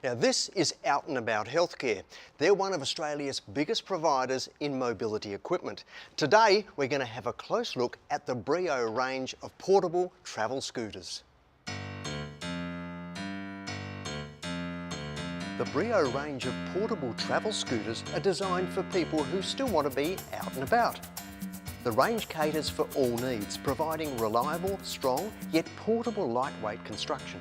Now this is Out and About Healthcare. They're one of Australia's biggest providers in mobility equipment. Today we're going to have a close look at the Brio range of portable travel scooters. The Brio range of portable travel scooters are designed for people who still want to be out and about. The range caters for all needs, providing reliable, strong, yet portable lightweight construction.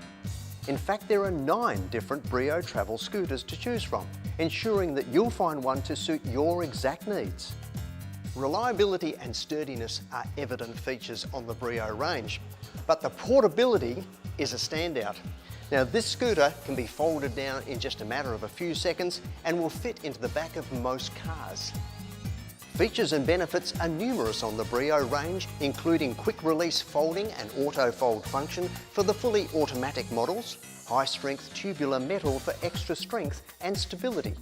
In fact, there are 9 different Brio travel scooters to choose from, ensuring that you'll find one to suit your exact needs. Reliability and sturdiness are evident features on the Brio range, but the portability is a standout. Now this scooter can be folded down in just a matter of a few seconds and will fit into the back of most cars. Features and benefits are numerous on the Brio range, including quick release folding and auto fold function for the fully automatic models, high strength tubular metal for extra strength and stability,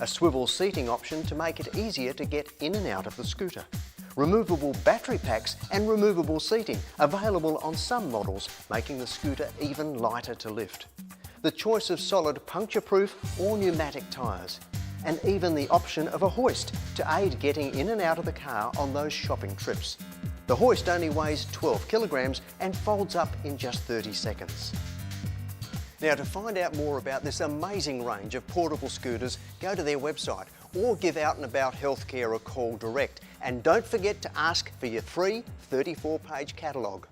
a swivel seating option to make it easier to get in and out of the scooter, removable battery packs and removable seating available on some models, making the scooter even lighter to lift, the choice of solid puncture-proof or pneumatic tyres, and even the option of a hoist to aid getting in and out of the car on those shopping trips. The hoist only weighs 12 kilograms and folds up in just 30 seconds. Now to find out more about this amazing range of portable scooters, go to their website or give Out and About Healthcare a call direct. And don't forget to ask for your free 34-page catalogue.